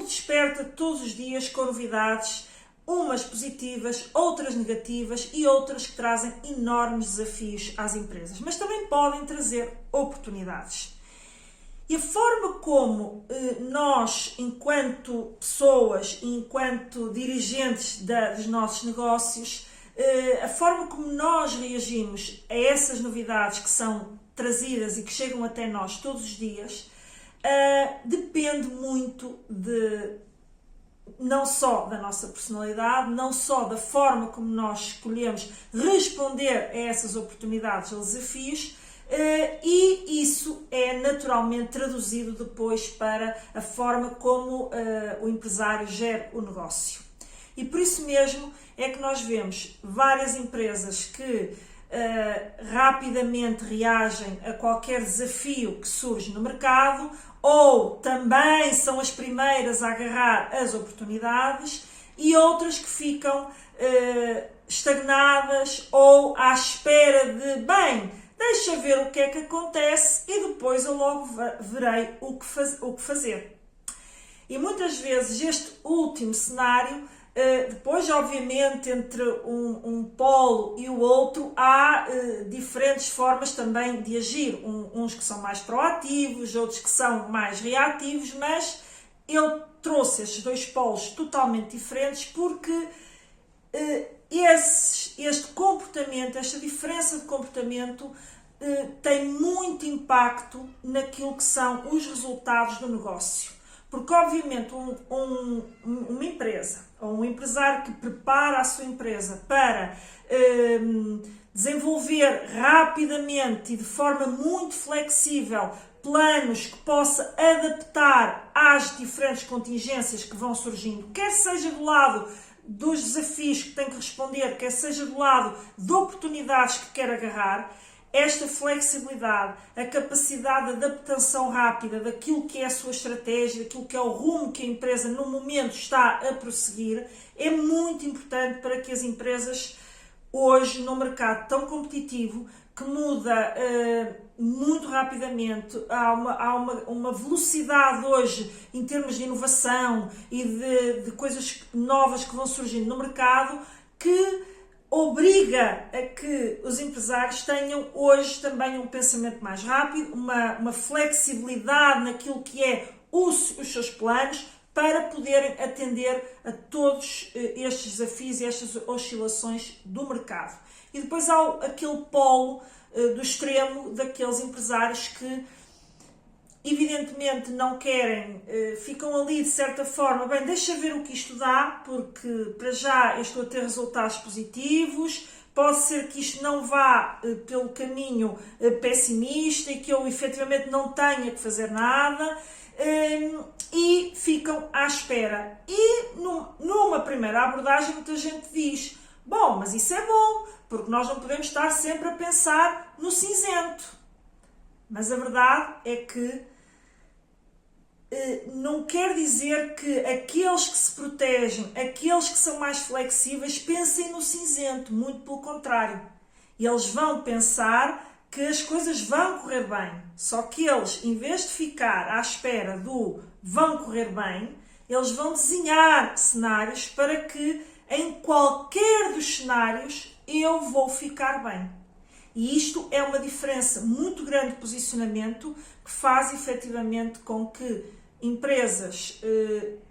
desperta todos os dias com novidades, umas positivas, outras negativas e outras que trazem enormes desafios às empresas, mas também podem trazer oportunidades. E a forma como nós, enquanto pessoas e enquanto dirigentes dos nossos negócios, a forma como nós reagimos a essas novidades que são trazidas e que chegam até nós todos os dias, depende muito não só da nossa personalidade, não só da forma como nós escolhemos responder a essas oportunidades ou desafios, e isso é naturalmente traduzido depois para a forma como o empresário gera o negócio. E por isso mesmo é que nós vemos várias empresas que rapidamente reagem a qualquer desafio que surge no mercado, ou também são as primeiras a agarrar as oportunidades, e outras que ficam estagnadas ou à espera de, deixa ver o que é que acontece e depois eu logo verei o que fazer. E muitas vezes este último cenário, depois obviamente entre um polo e o outro há diferentes formas também de agir, uns que são mais proativos, outros que são mais reativos, mas eu trouxe estes dois polos totalmente diferentes porque este comportamento, esta diferença de comportamento tem muito impacto naquilo que são os resultados do negócio. Porque, obviamente, uma empresa ou um empresário que prepara a sua empresa para desenvolver rapidamente e de forma muito flexível planos que possa adaptar às diferentes contingências que vão surgindo, quer seja do lado dos desafios que tem que responder, quer seja do lado de oportunidades que quer agarrar, esta flexibilidade, a capacidade de adaptação rápida daquilo que é a sua estratégia, daquilo que é o rumo que a empresa no momento está a prosseguir, é muito importante para que as empresas hoje, num mercado tão competitivo, que muda muito rapidamente, há uma velocidade hoje em termos de inovação e de coisas novas que vão surgindo no mercado, que obriga a que os empresários tenham hoje também um pensamento mais rápido, uma flexibilidade naquilo que é os seus planos, para poderem atender a todos estes desafios e estas oscilações do mercado. E depois há aquele polo do extremo daqueles empresários que evidentemente não querem, ficam ali de certa forma, deixa ver o que isto dá, porque para já eu estou a ter resultados positivos, pode ser que isto não vá pelo caminho pessimista e que eu efetivamente não tenha que fazer nada, e ficam à espera. E numa primeira abordagem muita gente diz, mas isso é bom, porque nós não podemos estar sempre a pensar no cinzento. Mas a verdade é que não quer dizer que aqueles que se protegem, aqueles que são mais flexíveis, pensem no cinzento, muito pelo contrário. Eles vão pensar que as coisas vão correr bem, só que eles, em vez de ficar à espera do vão correr bem, eles vão desenhar cenários para que em qualquer dos cenários eu vou ficar bem. E isto é uma diferença muito grande de posicionamento que faz efetivamente com que empresas,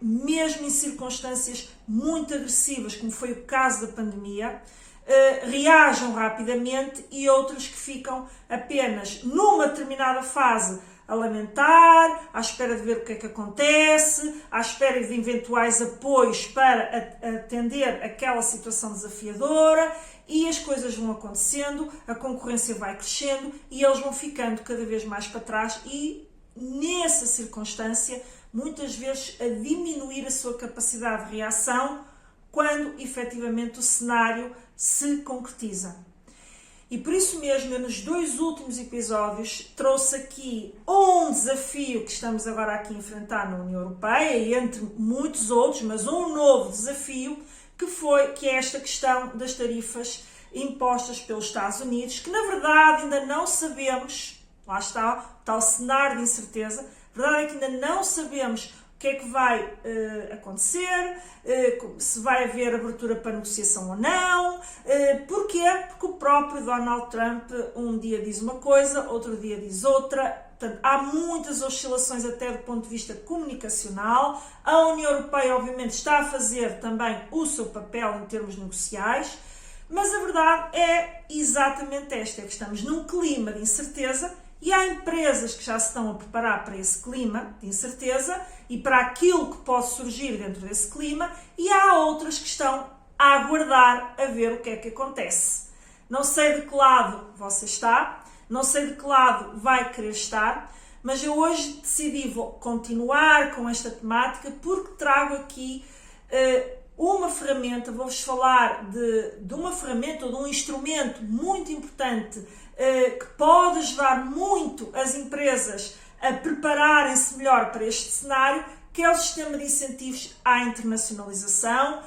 mesmo em circunstâncias muito agressivas, como foi o caso da pandemia, reajam rapidamente, e outras que ficam apenas numa determinada fase a lamentar, à espera de ver o que é que acontece, à espera de eventuais apoios para atender aquela situação desafiadora, e as coisas vão acontecendo, a concorrência vai crescendo e eles vão ficando cada vez mais para trás e, nessa circunstância, muitas vezes a diminuir a sua capacidade de reação quando efetivamente o cenário se concretiza. E por isso mesmo, eu nos 2 últimos episódios trouxe aqui um desafio que estamos agora aqui a enfrentar na União Europeia, e entre muitos outros, mas um novo desafio, que é esta questão das tarifas impostas pelos Estados Unidos, que na verdade ainda não sabemos, lá está o tal cenário de incerteza, a verdade é que ainda não sabemos o que é que vai acontecer, se vai haver abertura para negociação ou não. Porquê? Porque o próprio Donald Trump um dia diz uma coisa, outro dia diz outra. Portanto, há muitas oscilações até do ponto de vista comunicacional. A União Europeia, obviamente, está a fazer também o seu papel em termos negociais, mas a verdade é exatamente esta, é que estamos num clima de incerteza e há empresas que já se estão a preparar para esse clima de incerteza e para aquilo que pode surgir dentro desse clima, e há outras que estão a aguardar a ver o que é que acontece. Não sei de que lado você está, não sei de que lado vai querer estar, mas eu hoje decidi continuar com esta temática porque trago aqui uma ferramenta, vou-vos falar de uma ferramenta ou de um instrumento muito importante que pode ajudar muito as empresas a prepararem-se melhor para este cenário, que é o sistema de incentivos à internacionalização,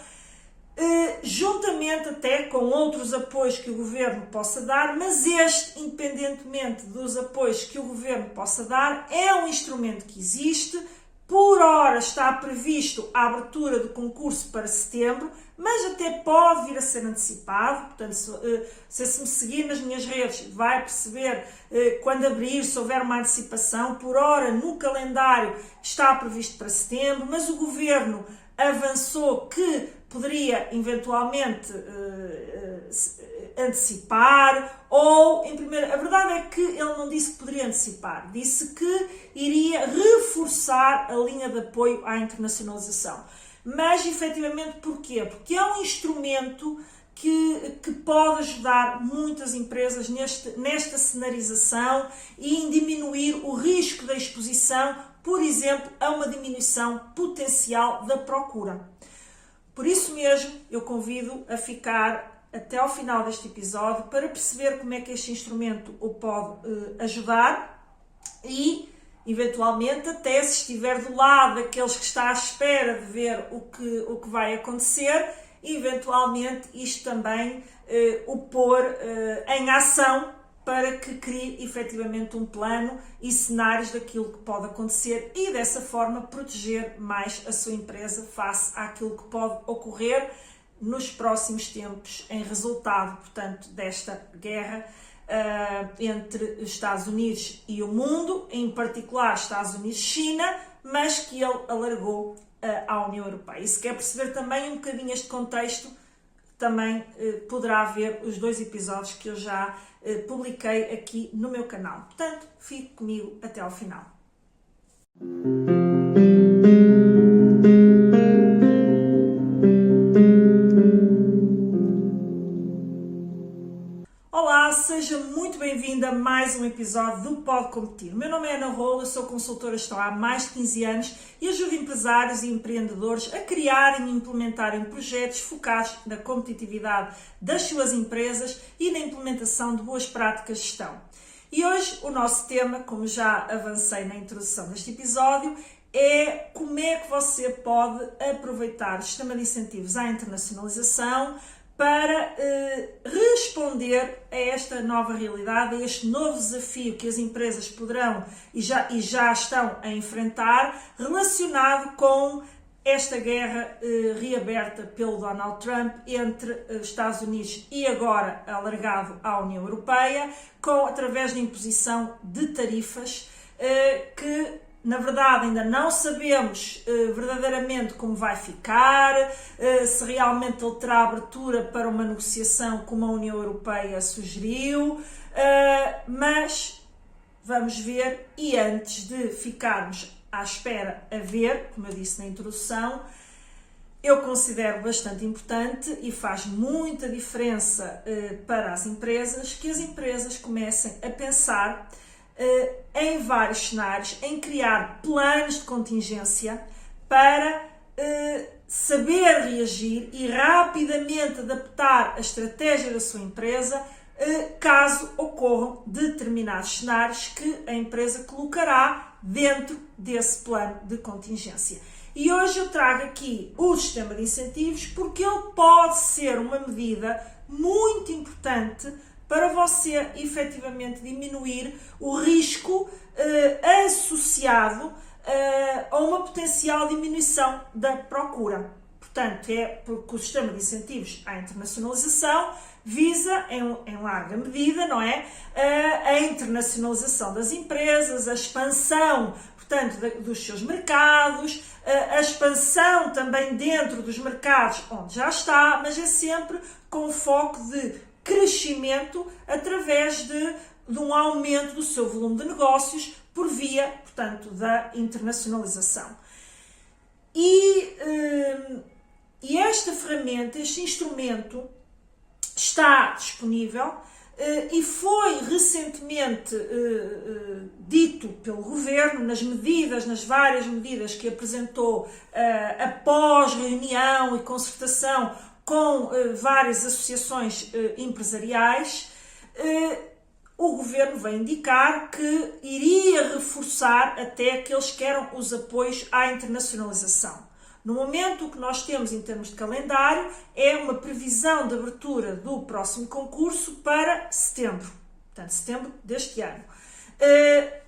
juntamente até com outros apoios que o Governo possa dar, mas este, independentemente dos apoios que o Governo possa dar, é um instrumento que existe. Por hora está previsto a abertura do concurso para setembro, mas até pode vir a ser antecipado. Portanto, se me seguir nas minhas redes, vai perceber quando abrir, se houver uma antecipação. Por hora, no calendário, está previsto para setembro, mas o Governo avançou que poderia eventualmente antecipar, ou a verdade é que ele não disse que poderia antecipar, disse que iria reforçar a linha de apoio à internacionalização. Mas efetivamente porquê? Porque é um instrumento que pode ajudar muitas empresas nesta cenarização e em diminuir o risco da exposição, por exemplo, a uma diminuição potencial da procura. Por isso mesmo, eu convido a ficar até ao final deste episódio para perceber como é que este instrumento o pode ajudar e, eventualmente, até se estiver do lado daqueles que está à espera de ver o que vai acontecer, eventualmente isto também o pôr em ação para que crie efetivamente um plano e cenários daquilo que pode acontecer e dessa forma proteger mais a sua empresa face àquilo que pode ocorrer nos próximos tempos em resultado, portanto, desta guerra entre os Estados Unidos e o mundo, em particular Estados Unidos-China, mas que ele alargou à União Europeia. E se quer perceber também um bocadinho este contexto, também poderá ver os 2 episódios que eu já publiquei aqui no meu canal. Portanto, fique comigo até ao final. Olá, seja muito bem-vinda a mais um episódio do Pode Competir. O meu nome é Ana Rola, sou consultora de gestão há mais de 15 anos e ajudo empresários e empreendedores a criarem e implementarem projetos focados na competitividade das suas empresas e na implementação de boas práticas de gestão. E hoje o nosso tema, como já avancei na introdução deste episódio, é como é que você pode aproveitar o sistema de incentivos à internacionalização para responder a esta nova realidade, a este novo desafio que as empresas poderão e já estão a enfrentar, relacionado com esta guerra reaberta pelo Donald Trump entre os Estados Unidos e agora alargado à União Europeia, através da imposição de tarifas que, na verdade, ainda não sabemos verdadeiramente como vai ficar, se realmente ele terá abertura para uma negociação como a União Europeia sugeriu, mas vamos ver. E antes de ficarmos à espera a ver, como eu disse na introdução, eu considero bastante importante e faz muita diferença para as empresas que as empresas comecem a pensar em vários cenários, em criar planos de contingência para saber reagir e rapidamente adaptar a estratégia da sua empresa caso ocorram determinados cenários que a empresa colocará dentro desse plano de contingência. E hoje eu trago aqui o sistema de incentivos porque ele pode ser uma medida muito importante para você efetivamente diminuir o risco associado a uma potencial diminuição da procura. Portanto, é porque o sistema de incentivos à internacionalização visa, em larga medida, não é, a internacionalização das empresas, a expansão, portanto, dos seus mercados, a expansão também dentro dos mercados onde já está, mas é sempre com foco de crescimento através de um aumento do seu volume de negócios por via, portanto, da internacionalização. E esta ferramenta, este instrumento, está disponível e foi recentemente dito pelo Governo nas várias medidas que apresentou após reunião e concertação com várias associações empresariais. O Governo vai indicar que iria reforçar até aqueles que eram os apoios à internacionalização. No momento, o que nós temos em termos de calendário é uma previsão de abertura do próximo concurso para setembro, portanto, setembro deste ano.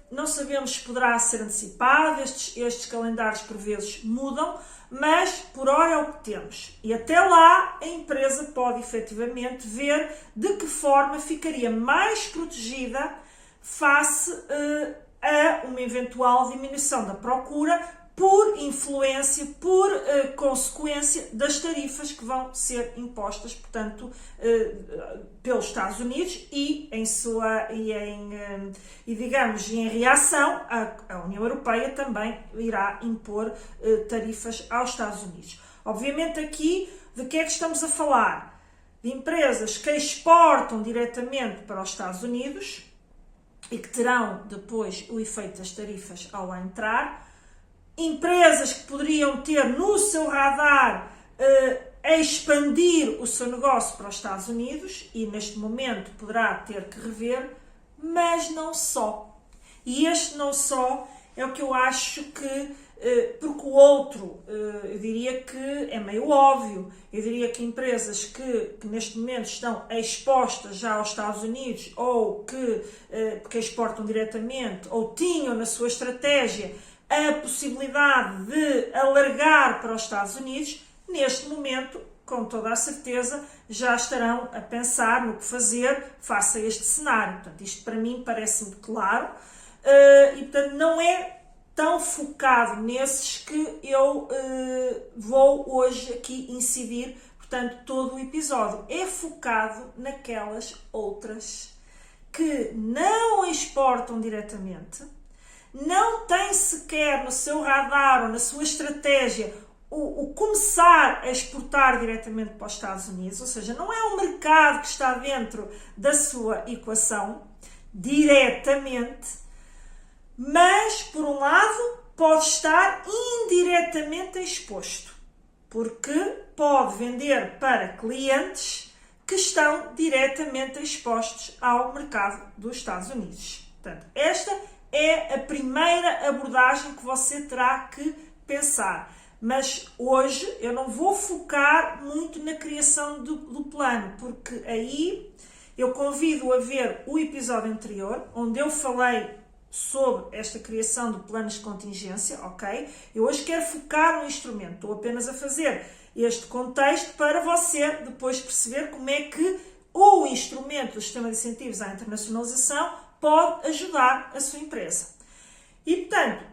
Não sabemos se poderá ser antecipado, estes calendários por vezes mudam, mas por hora é o que temos. E até lá a empresa pode efetivamente ver de que forma ficaria mais protegida face a uma eventual diminuição da procura por influência, por consequência das tarifas que vão ser impostas, portanto, pelos Estados Unidos e em reação, a União Europeia também irá impor tarifas aos Estados Unidos. Obviamente aqui, de que é que estamos a falar? De empresas que exportam diretamente para os Estados Unidos e que terão depois o efeito das tarifas ao lá entrar, empresas que poderiam ter no seu radar a expandir o seu negócio para os Estados Unidos e neste momento poderá ter que rever, mas não só. E este não só é o que eu acho que, porque o outro, eu diria que é meio óbvio, eu diria que empresas que neste momento estão expostas já aos Estados Unidos ou que exportam diretamente ou tinham na sua estratégia a possibilidade de alargar para os Estados Unidos, neste momento, com toda a certeza, já estarão a pensar no que fazer face a este cenário. Portanto, isto para mim parece-me claro e, portanto, não é tão focado nesses que eu vou hoje aqui incidir, portanto, todo o episódio. É focado naquelas outras que não exportam diretamente, não tem sequer no seu radar ou na sua estratégia o começar a exportar diretamente para os Estados Unidos, ou seja, não é um mercado que está dentro da sua equação diretamente, mas, por um lado, pode estar indiretamente exposto, porque pode vender para clientes que estão diretamente expostos ao mercado dos Estados Unidos. Portanto, esta é a primeira abordagem que você terá que pensar. Mas hoje eu não vou focar muito na criação do plano, porque aí eu convido a ver o episódio anterior, onde eu falei sobre esta criação de planos de contingência, ok? Eu hoje quero focar no instrumento, estou apenas a fazer este contexto para você depois perceber como é que o instrumento do sistema de incentivos à internacionalização pode ajudar a sua empresa. E, portanto,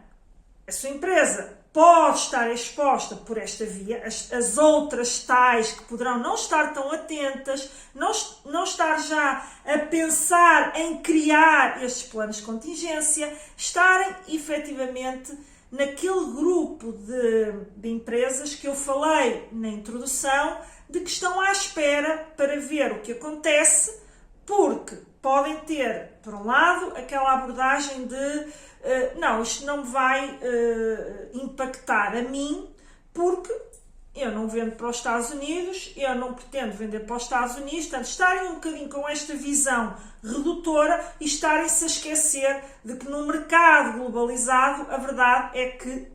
a sua empresa pode estar exposta por esta via, as outras tais que poderão não estar tão atentas, não estar já a pensar em criar estes planos de contingência, estarem efetivamente naquele grupo de empresas que eu falei na introdução, de que estão à espera para ver o que acontece, porque podem ter, por um lado, aquela abordagem de não, isto não me vai impactar a mim, porque eu não vendo para os Estados Unidos, eu não pretendo vender para os Estados Unidos, portanto, estarem um bocadinho com esta visão redutora e estarem-se a esquecer de que no mercado globalizado a verdade é que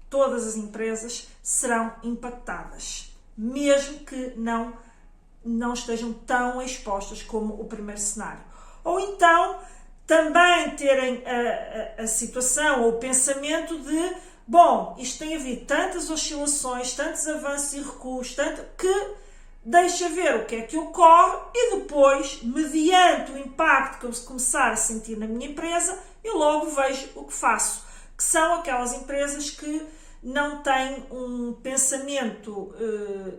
todas as empresas serão impactadas, mesmo que não estejam tão expostas como o primeiro cenário. Ou então também terem a situação ou o pensamento de, bom, isto tem havido tantas oscilações, tantos avanços e recuos, tanto que deixa ver o que é que ocorre e depois, mediante o impacto que eu começar a sentir na minha empresa, eu logo vejo o que faço. Que são aquelas empresas que não têm um pensamento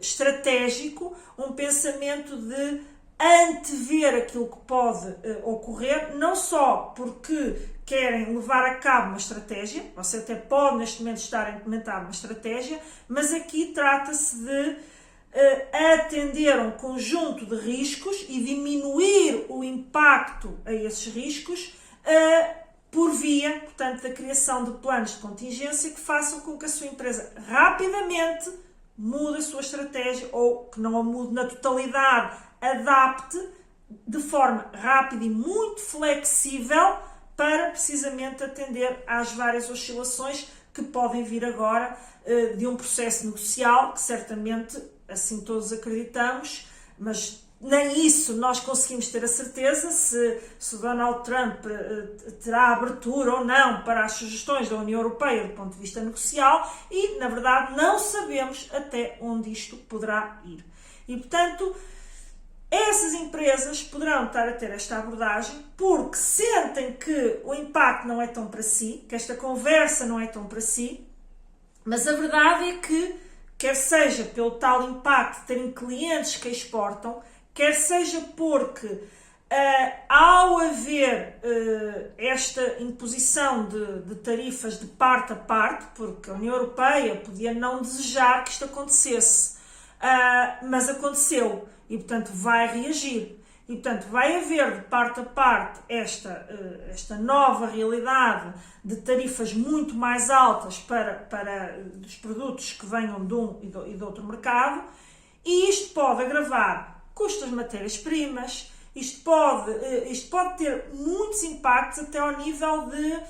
estratégico, um pensamento de antever aquilo que pode ocorrer, não só porque querem levar a cabo uma estratégia, você até pode neste momento estar a implementar uma estratégia, mas aqui trata-se de atender a um conjunto de riscos e diminuir o impacto a esses riscos por via, portanto, da criação de planos de contingência que façam com que a sua empresa rapidamente mude a sua estratégia ou que não a mude na totalidade, adapte de forma rápida e muito flexível para precisamente atender às várias oscilações que podem vir agora de um processo negocial que certamente, assim todos acreditamos, mas nem isso nós conseguimos ter a certeza se Donald Trump terá abertura ou não para as sugestões da União Europeia do ponto de vista negocial e, na verdade, não sabemos até onde isto poderá ir. E, portanto, essas empresas poderão estar a ter esta abordagem porque sentem que o impacto não é tão para si, que esta conversa não é tão para si, mas a verdade é que, quer seja pelo tal impacto de terem clientes que exportam, quer seja porque ao haver esta imposição de tarifas de parte a parte, porque a União Europeia podia não desejar que isto acontecesse, mas aconteceu e, portanto, vai reagir. E, portanto, vai haver de parte a parte esta nova realidade de tarifas muito mais altas para os produtos que venham de um e de outro mercado, e isto pode agravar custos de matérias-primas, isto pode ter muitos impactos até ao nível de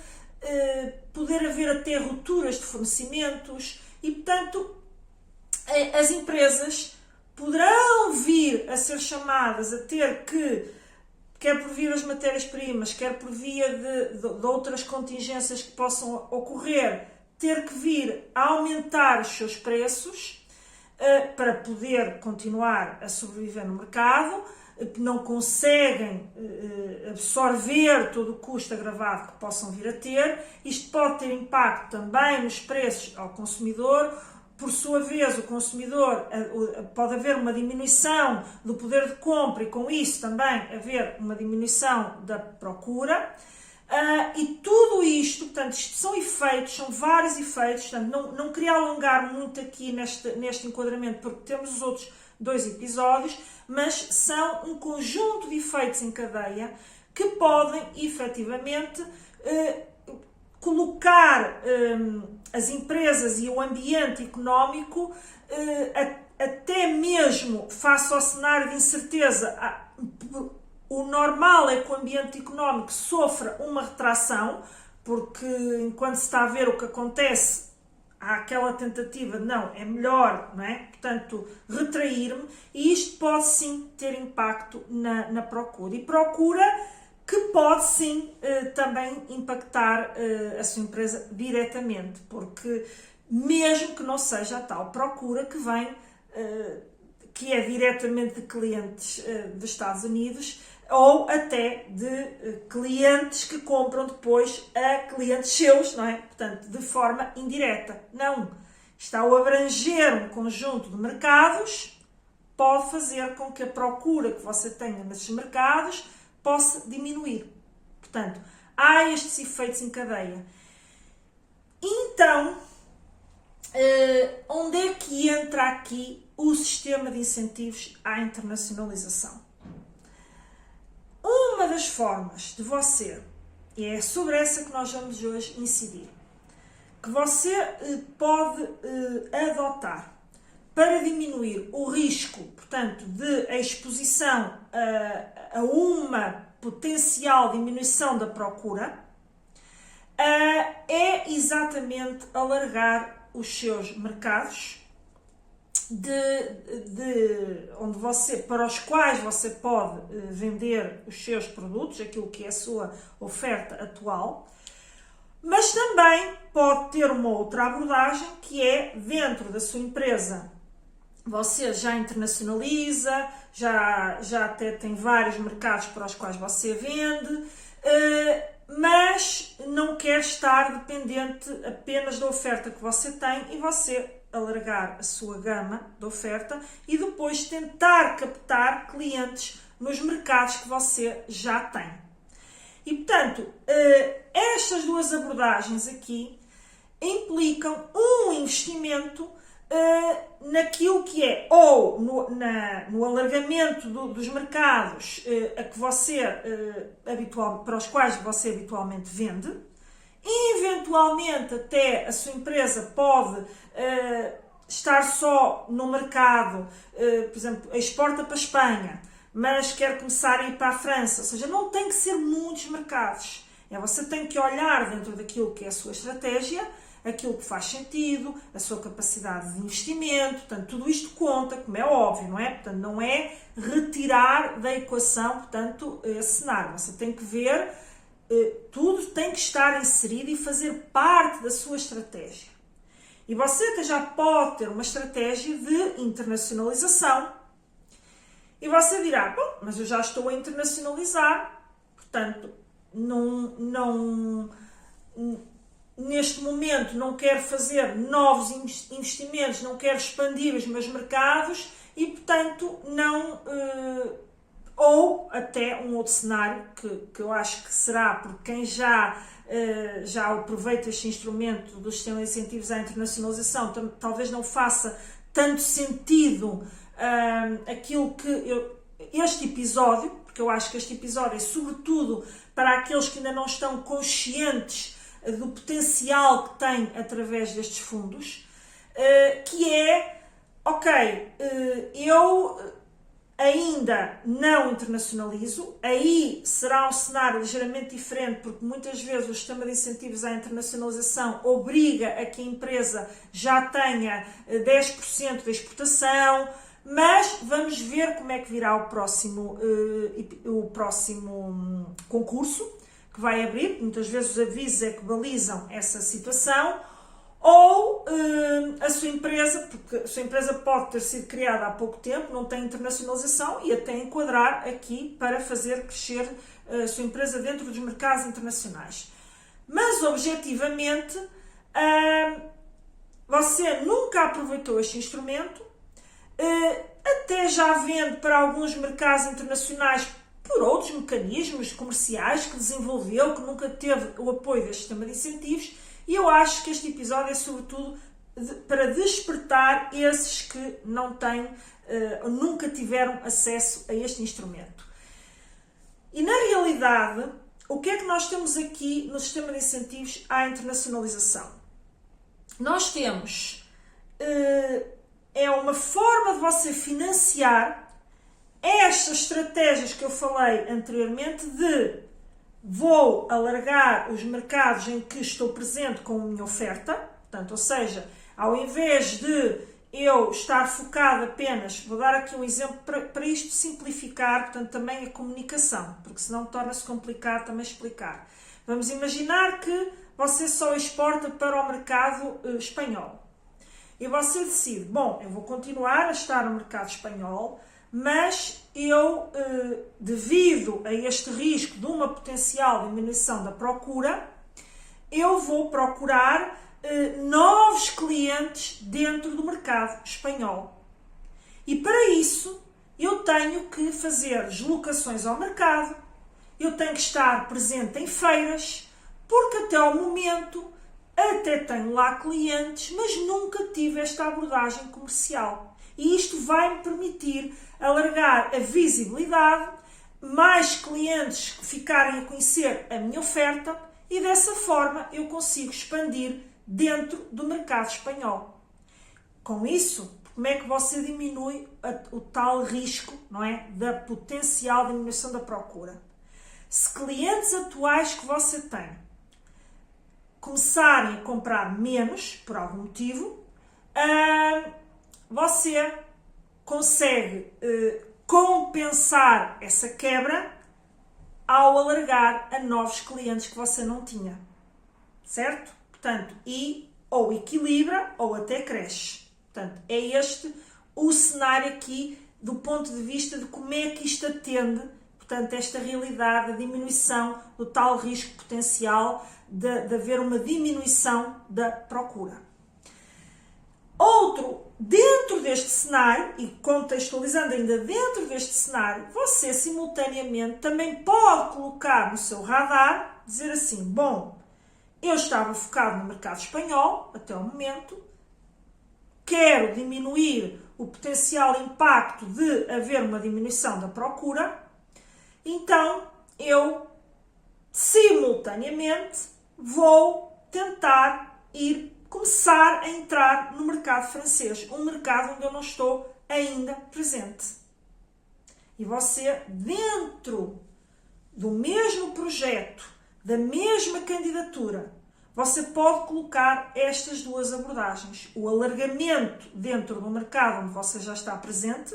poder haver até rupturas de fornecimentos e, portanto, as empresas poderão vir a ser chamadas a ter que, quer por via das matérias-primas, quer por via de outras contingências que possam ocorrer, ter que vir a aumentar os seus preços para poder continuar a sobreviver no mercado, não conseguem absorver todo o custo agravado que possam vir a ter. Isto pode ter impacto também nos preços ao consumidor. Por sua vez, o consumidor pode haver uma diminuição do poder de compra e com isso também haver uma diminuição da procura. E tudo isto, portanto, isto são efeitos, são vários efeitos, portanto, não queria alongar muito aqui neste enquadramento porque temos os outros 2 episódios, mas são um conjunto de efeitos em cadeia que podem efetivamente colocar as empresas e o ambiente económico até mesmo face ao cenário de incerteza. O normal é que o ambiente económico sofra uma retração, porque enquanto se está a ver o que acontece, há aquela tentativa de não, é melhor, não é? Portanto, retrair-me, e isto pode sim ter impacto na procura. E procura que pode sim também impactar a sua empresa diretamente, porque mesmo que não seja a tal procura que vem, que é diretamente de clientes dos Estados Unidos, ou até de clientes que compram depois a clientes seus, não é? Portanto, de forma indireta. Não. Está a abranger um conjunto de mercados, pode fazer com que a procura que você tenha nesses mercados possa diminuir. Portanto, há estes efeitos em cadeia. Então, onde é que entra aqui o sistema de incentivos à internacionalização? Uma das formas de você, e é sobre essa que nós vamos hoje incidir, que você pode adotar para diminuir o risco, portanto, de exposição a uma potencial diminuição da procura, é exatamente alargar os seus mercados para os quais você pode vender os seus produtos, aquilo que é a sua oferta atual, mas também pode ter uma outra abordagem, que é dentro da sua empresa você já internacionaliza, já até tem vários mercados para os quais você vende, mas não quer estar dependente apenas da oferta que você tem e você alargar a sua gama de oferta e depois tentar captar clientes nos mercados que você já tem. E, portanto, estas duas abordagens aqui implicam um investimento naquilo que é ou no alargamento dos mercados a que você, para os quais você habitualmente vende. Eventualmente até a sua empresa pode estar só no mercado, por exemplo, exporta para a Espanha, mas quer começar a ir para a França, ou seja, não tem que ser muitos mercados. Você tem que olhar dentro daquilo que é a sua estratégia, aquilo que faz sentido, a sua capacidade de investimento, portanto, tudo isto conta, como é óbvio, não é? Portanto, não é retirar da equação, portanto, esse cenário. Você tem que ver, tudo tem que estar inserido e fazer parte da sua estratégia. E você até já pode ter uma estratégia de internacionalização. E você dirá, bom, mas eu já estou a internacionalizar, portanto, neste momento não quero fazer novos investimentos, não quero expandir os meus mercados e, portanto, não... ou até um outro cenário que eu acho que será, porque quem já aproveita este instrumento do sistema de incentivos à internacionalização, talvez não faça tanto sentido aquilo que este episódio, porque eu acho que este episódio é sobretudo para aqueles que ainda não estão conscientes do potencial que têm através destes fundos, que é, eu ainda não internacionalizo, aí será um cenário ligeiramente diferente, porque muitas vezes o sistema de incentivos à internacionalização obriga a que a empresa já tenha 10% de exportação, mas vamos ver como é que virá o próximo concurso que vai abrir. Muitas vezes os avisos é que balizam essa situação, ou a sua empresa, porque a sua empresa pode ter sido criada há pouco tempo, não tem internacionalização e até enquadrar aqui para fazer crescer a sua empresa dentro dos mercados internacionais. Mas, objetivamente, você nunca aproveitou este instrumento, até já vende para alguns mercados internacionais por outros mecanismos comerciais que desenvolveu, que nunca teve o apoio deste sistema de incentivos, e eu acho que este episódio é sobretudo para despertar esses que não têm, nunca tiveram acesso a este instrumento. E na realidade, o que é que nós temos aqui no sistema de incentivos à internacionalização? Nós temos uma forma de você financiar estas estratégias que eu falei anteriormente de vou alargar os mercados em que estou presente com a minha oferta, portanto, ou seja, ao invés de eu estar focado apenas, vou dar aqui um exemplo para isto simplificar, portanto, também a comunicação, porque senão torna-se complicado também explicar. Vamos imaginar que você só exporta para o mercado espanhol. E você decide, bom, eu vou continuar a estar no mercado espanhol, mas eu, devido a este risco de uma potencial diminuição da procura, eu vou procurar novos clientes dentro do mercado espanhol. E para isso, eu tenho que fazer deslocações ao mercado, eu tenho que estar presente em feiras, porque até ao momento até tenho lá clientes, mas nunca tive esta abordagem comercial. E isto vai me permitir alargar a visibilidade, mais clientes que ficarem a conhecer a minha oferta e dessa forma eu consigo expandir dentro do mercado espanhol. Com isso, como é que você diminui o tal risco, não é, da potencial diminuição da procura? Se clientes atuais que você tem começarem a comprar menos, por algum motivo, você consegue compensar essa quebra ao alargar a novos clientes que você não tinha, certo? Portanto, e ou equilibra ou até cresce. Portanto, é este o cenário aqui do ponto de vista de como é que isto atende, portanto, esta realidade, a diminuição do tal risco potencial de haver uma diminuição da procura. Outro, dentro deste cenário, e contextualizando ainda dentro deste cenário, você simultaneamente também pode colocar no seu radar, dizer assim, bom, eu estava focado no mercado espanhol até o momento, quero diminuir o potencial impacto de haver uma diminuição da procura, então eu simultaneamente vou tentar começar a entrar no mercado francês, um mercado onde eu não estou ainda presente. E você, dentro do mesmo projeto, da mesma candidatura, você pode colocar estas duas abordagens. O alargamento dentro do mercado onde você já está presente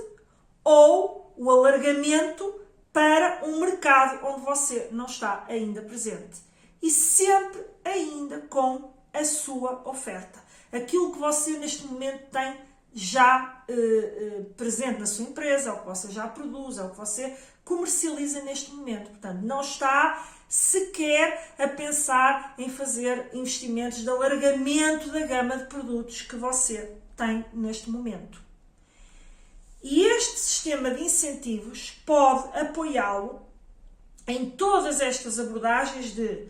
ou o alargamento para um mercado onde você não está ainda presente. E sempre ainda com a sua oferta. Aquilo que você neste momento tem já presente na sua empresa, é o que você já produz, é o que você comercializa neste momento. Portanto, não está sequer a pensar em fazer investimentos de alargamento da gama de produtos que você tem neste momento. E este sistema de incentivos pode apoiá-lo em todas estas abordagens de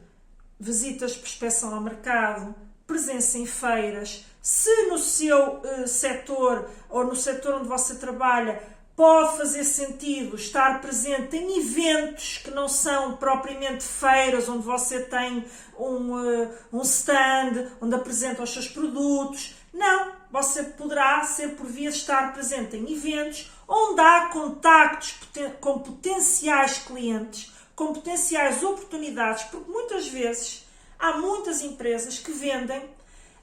visitas de prospeção ao mercado, presença em feiras, se no seu setor ou no setor onde você trabalha pode fazer sentido estar presente em eventos que não são propriamente feiras, onde você tem um stand, onde apresenta os seus produtos. Não, você poderá ser por via de estar presente em eventos onde há contactos com potenciais clientes, com potenciais oportunidades, porque muitas vezes há muitas empresas que vendem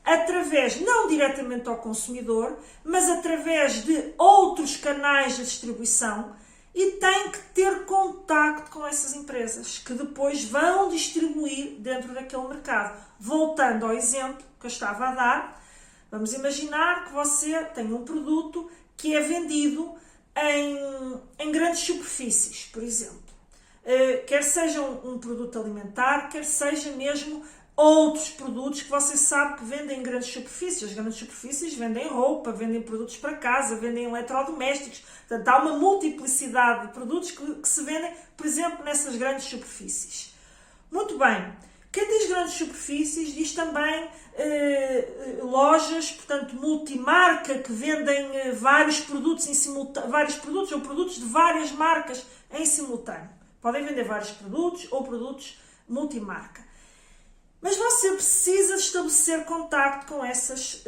através, não diretamente ao consumidor, mas através de outros canais de distribuição e têm que ter contacto com essas empresas, que depois vão distribuir dentro daquele mercado. Voltando ao exemplo que eu estava a dar, vamos imaginar que você tem um produto que é vendido em grandes superfícies, por exemplo. Quer seja um produto alimentar, quer seja mesmo outros produtos que você sabe que vendem em grandes superfícies. As grandes superfícies vendem roupa, vendem produtos para casa, vendem eletrodomésticos. Portanto, há uma multiplicidade de produtos que se vendem, por exemplo, nessas grandes superfícies. Muito bem. Quem diz grandes superfícies diz também lojas, portanto, multimarca, que vendem vários produtos em simultâneo, vários produtos ou produtos de várias marcas em simultâneo. Podem vender vários produtos ou produtos multimarca. Mas você precisa estabelecer contacto com essas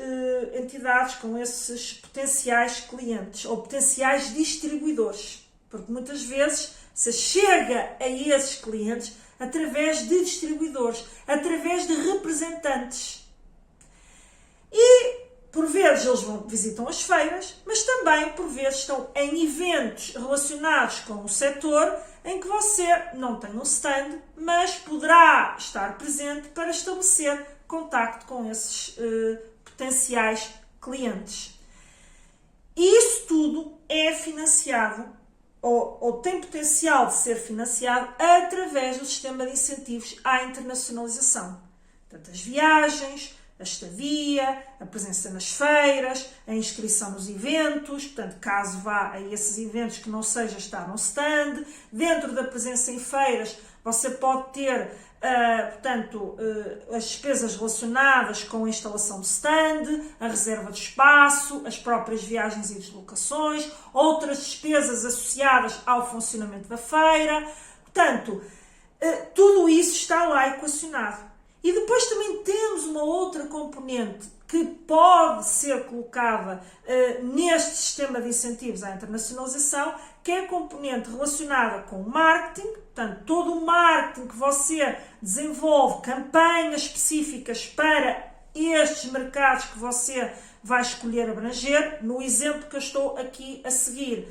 entidades, com esses potenciais clientes ou potenciais distribuidores. Porque muitas vezes você chega a esses clientes através de distribuidores, através de representantes. E por vezes eles visitam as feiras, mas também por vezes estão em eventos relacionados com o setor em que você não tem um stand, mas poderá estar presente para estabelecer contacto com esses potenciais clientes. E isso tudo é financiado, ou tem potencial de ser financiado, através do sistema de incentivos à internacionalização. Portanto, as viagens, a estadia, a presença nas feiras, a inscrição nos eventos, portanto, caso vá a esses eventos que não seja estar no stand. Dentro da presença em feiras, você pode ter, as despesas relacionadas com a instalação de stand, a reserva de espaço, as próprias viagens e deslocações, outras despesas associadas ao funcionamento da feira. Portanto, tudo isso está lá equacionado. E depois também temos uma outra componente que pode ser colocada neste sistema de incentivos à internacionalização, que é a componente relacionada com o marketing. Portanto, todo o marketing que você desenvolve, campanhas específicas para estes mercados que você vai escolher abranger, no exemplo que eu estou aqui a seguir.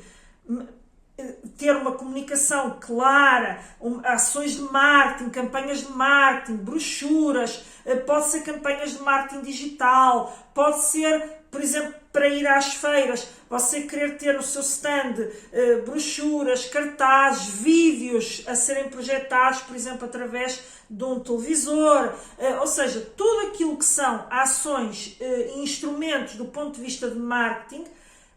Ter uma comunicação clara, ações de marketing, campanhas de marketing, brochuras, pode ser campanhas de marketing digital, pode ser, por exemplo, para ir às feiras, você querer ter no seu stand brochuras, cartazes, vídeos a serem projetados, por exemplo, através de um televisor, ou seja, tudo aquilo que são ações e instrumentos do ponto de vista de marketing,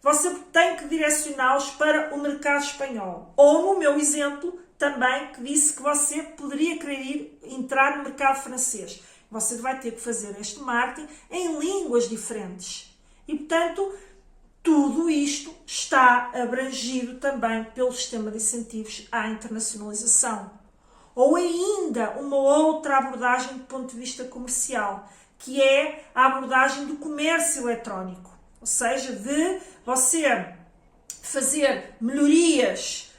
você tem que direcioná-los para o mercado espanhol. Ou, no meu exemplo, também, que disse que você poderia querer entrar no mercado francês. Você vai ter que fazer este marketing em línguas diferentes. E, portanto, tudo isto está abrangido também pelo sistema de incentivos à internacionalização. Ou ainda uma outra abordagem do ponto de vista comercial, que é a abordagem do comércio eletrónico. Ou seja, de você fazer melhorias.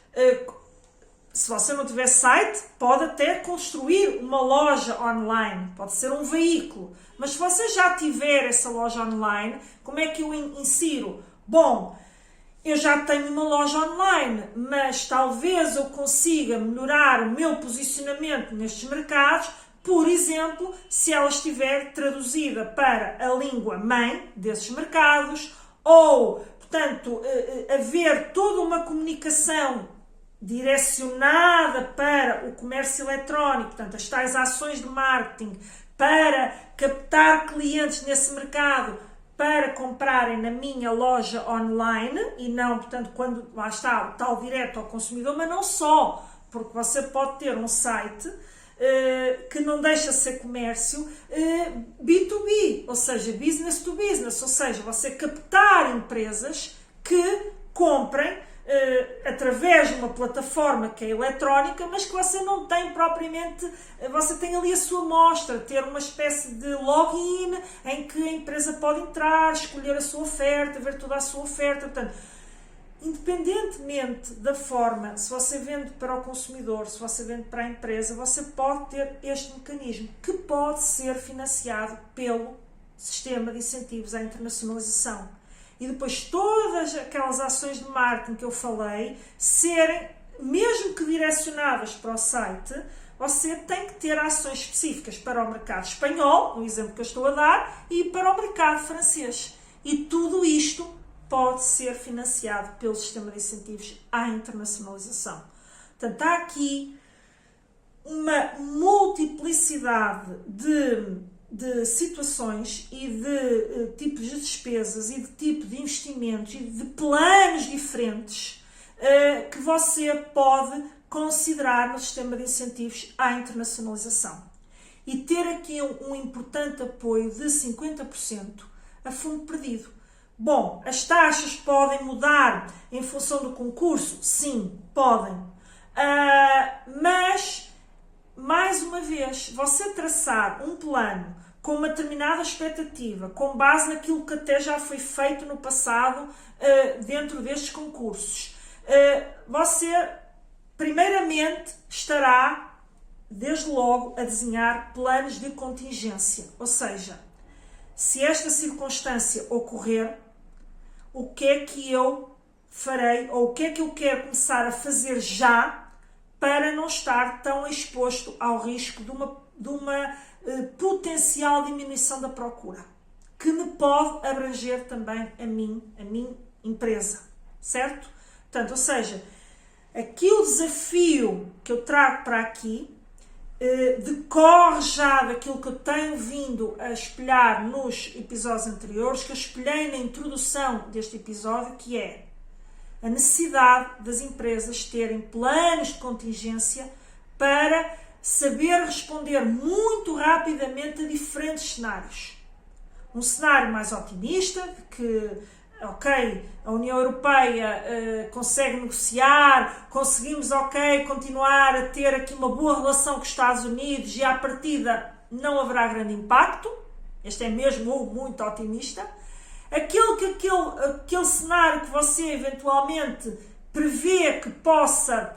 Se você não tiver site, pode até construir uma loja online, pode ser um veículo. Mas se você já tiver essa loja online, como é que eu insiro? Bom, eu já tenho uma loja online, mas talvez eu consiga melhorar o meu posicionamento nestes mercados, por exemplo, se ela estiver traduzida para a língua mãe desses mercados, ou, portanto, haver toda uma comunicação direcionada para o comércio eletrónico, portanto, as tais ações de marketing para captar clientes nesse mercado para comprarem na minha loja online e não, portanto, quando lá está o tal direto ao consumidor, mas não só, porque você pode ter um site que não deixa de ser comércio B2B, ou seja, business to business, ou seja, você captar empresas que comprem através de uma plataforma que é eletrónica, mas que você não tem propriamente, você tem ali a sua amostra, ter uma espécie de login em que a empresa pode entrar, escolher a sua oferta, ver toda a sua oferta, portanto, independentemente da forma, se você vende para o consumidor, se você vende para a empresa, você pode ter este mecanismo, que pode ser financiado pelo sistema de incentivos à internacionalização. E depois todas aquelas ações de marketing que eu falei, serem, mesmo que direcionadas para o site, você tem que ter ações específicas para o mercado espanhol, no exemplo que eu estou a dar, e para o mercado francês. E tudo isto pode ser financiado pelo sistema de incentivos à internacionalização. Portanto, há aqui uma multiplicidade de situações e de tipos de despesas e de tipo de investimentos e de planos diferentes que você pode considerar no sistema de incentivos à internacionalização. E ter aqui um importante apoio de 50% a fundo perdido. Bom, as taxas podem mudar em função do concurso? Sim, podem. Mas, mais uma vez, você traçar um plano com uma determinada expectativa, com base naquilo que até já foi feito no passado dentro destes concursos, você, primeiramente, estará, desde logo, a desenhar planos de contingência. Ou seja, se esta circunstância ocorrer, o que é que eu farei ou o que é que eu quero começar a fazer já para não estar tão exposto ao risco de uma potencial diminuição da procura, que me pode abranger também a minha empresa, certo? Portanto, ou seja, aqui o desafio que eu trago para aqui decorre já daquilo que eu tenho vindo a espelhar nos episódios anteriores, que eu espelhei na introdução deste episódio, que é a necessidade das empresas terem planos de contingência para saber responder muito rapidamente a diferentes cenários. Um cenário mais otimista, que ok, a União Europeia consegue negociar, conseguimos, continuar a ter aqui uma boa relação com os Estados Unidos e à partida não haverá grande impacto. Este é mesmo muito otimista. Aquele cenário que você eventualmente prevê que possa,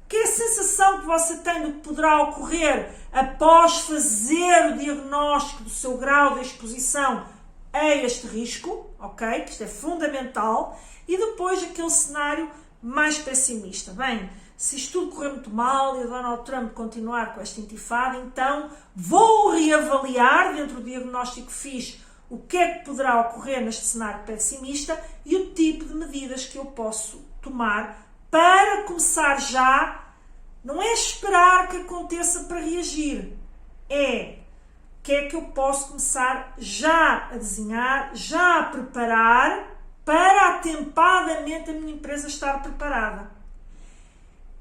que é a sensação que você tem do que poderá ocorrer após fazer o diagnóstico do seu grau de exposição, a este risco, ok? Que isto é fundamental. E depois aquele cenário mais pessimista. Bem, se isto tudo correr muito mal e o Donald Trump continuar com esta intifada, então vou reavaliar dentro do diagnóstico que fiz o que é que poderá ocorrer neste cenário pessimista e o tipo de medidas que eu posso tomar para começar já. Não é esperar que aconteça para reagir, é o que é que eu posso começar já a desenhar, já a preparar para atempadamente a minha empresa estar preparada.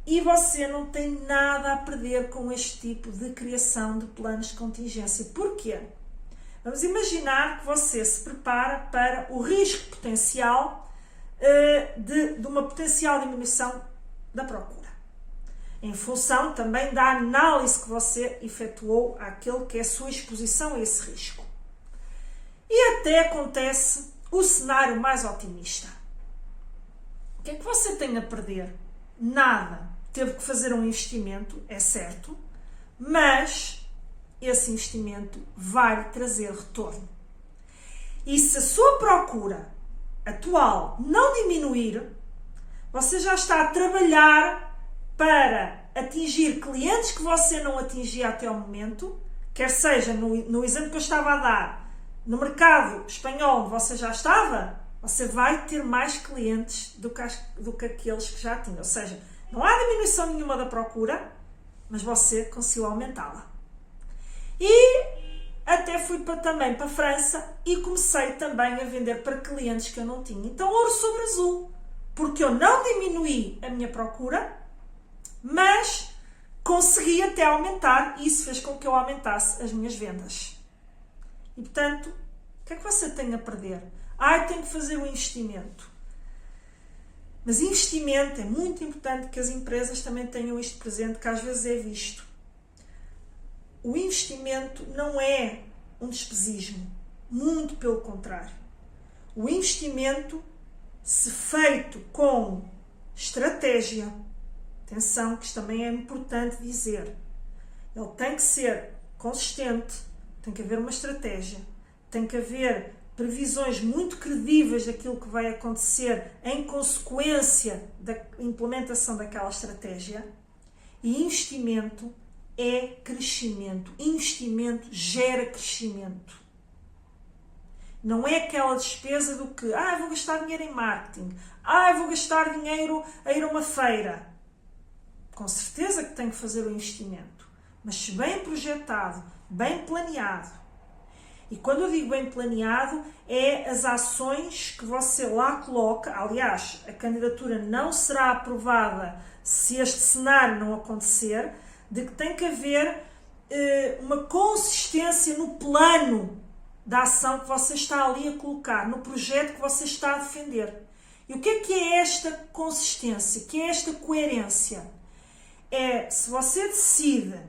E você não tem nada a perder com este tipo de criação de planos de contingência. Porquê? Vamos imaginar que você se prepara para o risco potencial de uma potencial diminuição da procura, em função também da análise que você efetuou àquele que é a sua exposição a esse risco. E até acontece o cenário mais otimista. O que é que você tem a perder? Nada. Teve que fazer um investimento, é certo, mas esse investimento vai trazer retorno. E se a sua procura atual não diminuir, você já está a trabalhar para atingir clientes que você não atingia até ao momento, quer seja no exemplo que eu estava a dar, no mercado espanhol onde você já estava, você vai ter mais clientes do que aqueles que já tinha. Ou seja, não há diminuição nenhuma da procura, mas você conseguiu aumentá-la. E até fui também para a França e comecei também a vender para clientes que eu não tinha. Então, ouro sobre azul, porque eu não diminuí a minha procura, mas consegui até aumentar, e isso fez com que eu aumentasse as minhas vendas. E, portanto, o que é que você tem a perder? Tem que fazer um investimento. Mas investimento é muito importante que as empresas também tenham isto presente, que às vezes é visto. O investimento não é um despesismo, muito pelo contrário. O investimento, se feito com estratégia, atenção, que isto também é importante dizer, ele tem que ser consistente, tem que haver uma estratégia, tem que haver previsões muito credíveis daquilo que vai acontecer em consequência da implementação daquela estratégia. E investimento é crescimento. Investimento gera crescimento. Não é aquela despesa do que vou gastar dinheiro em marketing, vou gastar dinheiro a ir a uma feira. Com certeza que tem que fazer o investimento, mas se bem projetado, bem planeado. E quando eu digo bem planeado, é as ações que você lá coloca. Aliás, a candidatura não será aprovada se este cenário não acontecer, de que tem que haver uma consistência no plano da ação que você está ali a colocar, no projeto que você está a defender. E o que é esta consistência? O que é esta coerência? É, se você decide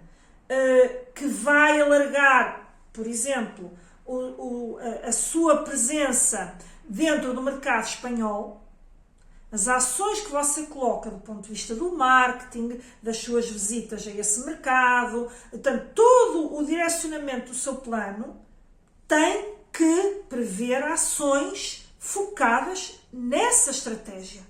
que vai alargar, por exemplo, a sua presença dentro do mercado espanhol, as ações que você coloca do ponto de vista do marketing, das suas visitas a esse mercado, portanto, todo o direcionamento do seu plano tem que prever ações focadas nessa estratégia.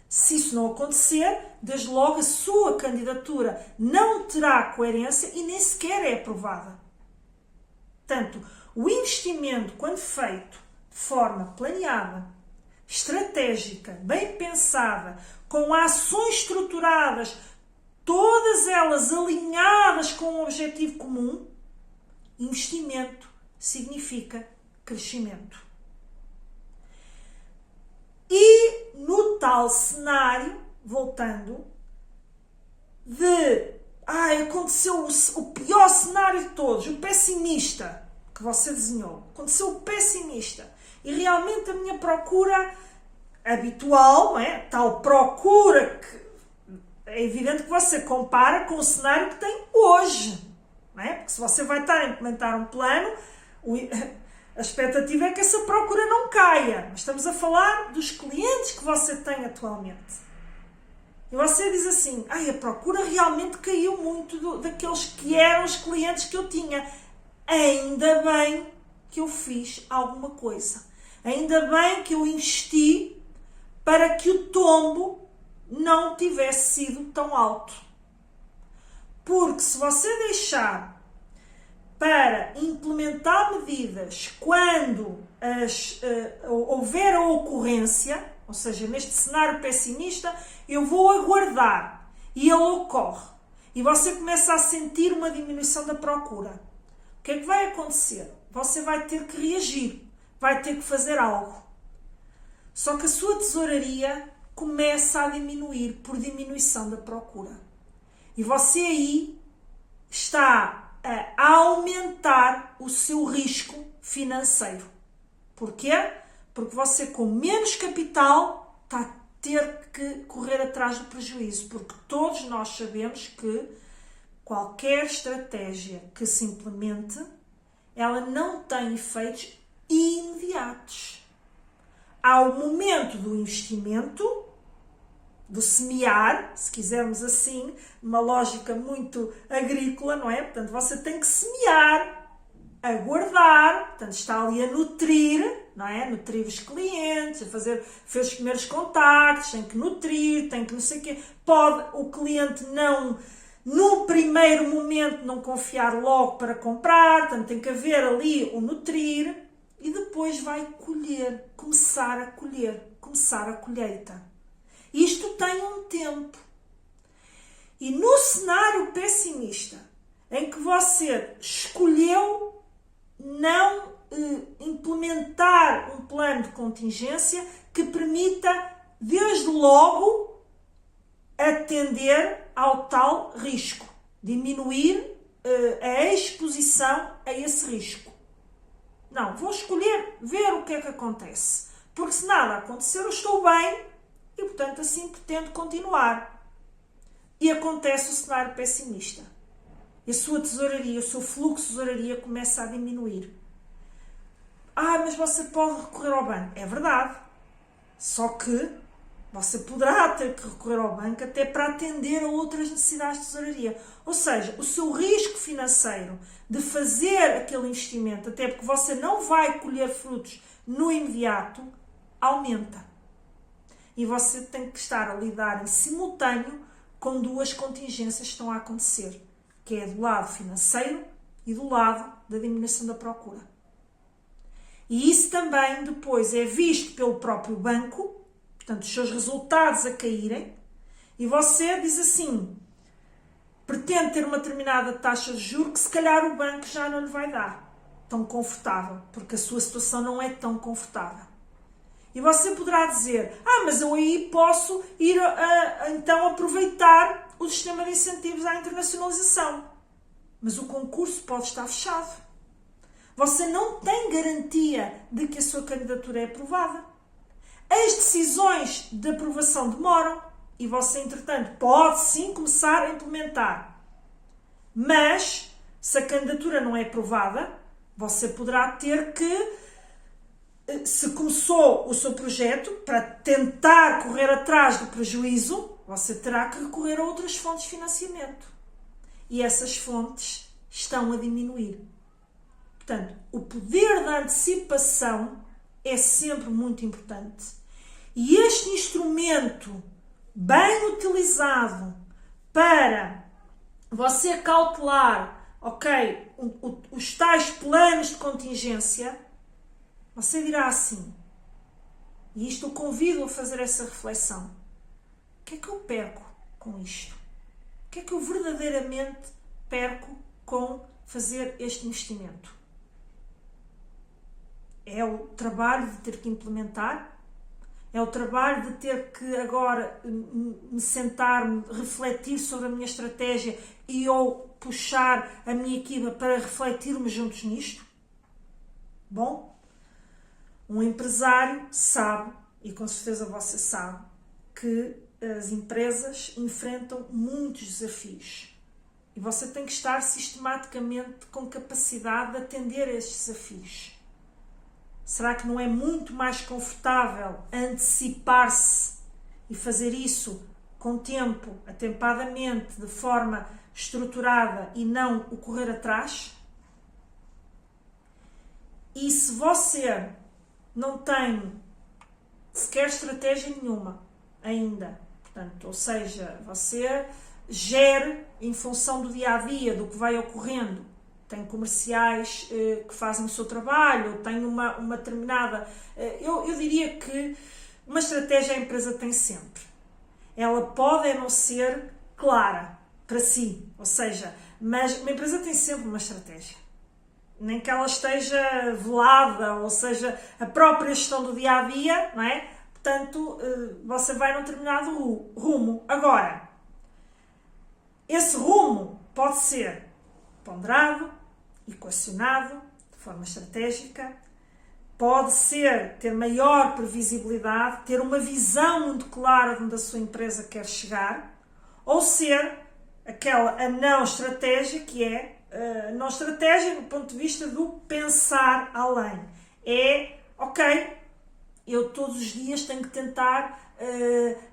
Se isso não acontecer, desde logo a sua candidatura não terá coerência e nem sequer é aprovada. Portanto, o investimento, quando feito de forma planeada, estratégica, bem pensada, com ações estruturadas, todas elas alinhadas com um objetivo comum, investimento significa crescimento. E no tal cenário, voltando, aconteceu o pior cenário de todos, o pessimista que você desenhou, aconteceu o pessimista, e realmente a minha procura habitual, não é? Tal procura que é evidente que você compara com o cenário que tem hoje, não é? Porque se você vai estar a implementar um plano, a expectativa é que essa procura não caia. Mas estamos a falar dos clientes que você tem atualmente. E você diz assim, a procura realmente caiu muito daqueles que eram os clientes que eu tinha. Ainda bem que eu fiz alguma coisa. Ainda bem que eu investi para que o tombo não tivesse sido tão alto. Porque se você deixar para implementar medidas quando houver a ocorrência, ou seja, neste cenário pessimista, eu vou aguardar e ele ocorre. E você começa a sentir uma diminuição da procura. O que é que vai acontecer? Você vai ter que reagir, vai ter que fazer algo. Só que a sua tesouraria começa a diminuir por diminuição da procura. E você aí está a aumentar o seu risco financeiro. Porquê? Porque você, com menos capital, está a ter que correr atrás do prejuízo. Porque todos nós sabemos que qualquer estratégia que se implemente, ela não tem efeitos imediatos. Há o momento do investimento, do semear, se quisermos assim, uma lógica muito agrícola, não é? Portanto, você tem que semear, aguardar, portanto, está ali a nutrir, não é? Nutrir os clientes, a fazer os primeiros contactos, tem que nutrir, tem que não sei o quê. Pode o cliente não, no primeiro momento, não confiar logo para comprar, portanto, tem que haver ali o nutrir e depois vai colher, começar a colheita. Isto tem um tempo. E no cenário pessimista, em que você escolheu não implementar um plano de contingência que permita, desde logo, atender ao tal risco, diminuir a exposição a esse risco. Não, vou escolher ver o que é que acontece. Porque se nada acontecer, eu estou bem e, portanto, assim pretendo continuar. E acontece o cenário pessimista. E a sua tesouraria, o seu fluxo de tesouraria começa a diminuir. Mas você pode recorrer ao banco. É verdade. Só que você poderá ter que recorrer ao banco até para atender a outras necessidades de tesouraria. Ou seja, o seu risco financeiro de fazer aquele investimento, até porque você não vai colher frutos no imediato, aumenta. E você tem que estar a lidar em simultâneo com duas contingências que estão a acontecer, que é do lado financeiro e do lado da diminuição da procura. E isso também depois é visto pelo próprio banco, portanto, os seus resultados a caírem, e você diz assim, pretende ter uma determinada taxa de juros que se calhar o banco já não lhe vai dar tão confortável, porque a sua situação não é tão confortável. E você poderá dizer, mas eu aí posso ir então aproveitar o sistema de incentivos à internacionalização. Mas o concurso pode estar fechado. Você não tem garantia de que a sua candidatura é aprovada. As decisões de aprovação demoram e você, entretanto, pode sim começar a implementar. Mas, se a candidatura não é aprovada, você poderá ter que, se começou o seu projeto para tentar correr atrás do prejuízo, você terá que recorrer a outras fontes de financiamento. E essas fontes estão a diminuir. Portanto, o poder da antecipação é sempre muito importante. E este instrumento, bem utilizado para você cautelar, os tais planos de contingência, você dirá assim, e isto eu convido a fazer essa reflexão, o que é que eu perco com isto? O que é que eu verdadeiramente perco com fazer este investimento? É o trabalho de ter que implementar? É o trabalho de ter que agora me sentar, refletir sobre a minha estratégia e ou puxar a minha equipa para refletirmos juntos nisto? Bom, um empresário sabe, e com certeza você sabe, que as empresas enfrentam muitos desafios. E você tem que estar sistematicamente com capacidade de atender a estes desafios. Será que não é muito mais confortável antecipar-se e fazer isso com tempo, atempadamente, de forma estruturada e não o correr atrás? E se você não tem sequer estratégia nenhuma ainda, portanto, ou seja, você gere em função do dia-a-dia, do que vai ocorrendo, tem comerciais que fazem o seu trabalho, tem uma determinada... Eu diria que uma estratégia a empresa tem sempre. Ela pode não ser clara para si, ou seja, mas uma empresa tem sempre uma estratégia. Nem que ela esteja velada, ou seja, a própria gestão do dia-a-dia, não é? Portanto, você vai num determinado rumo. Agora, esse rumo pode ser ponderado, equacionado, de forma estratégica, pode ser ter maior previsibilidade, ter uma visão muito clara de onde a sua empresa quer chegar, ou ser a não estratégia, que é não estratégia do ponto de vista do pensar além. É, ok, eu todos os dias tenho que tentar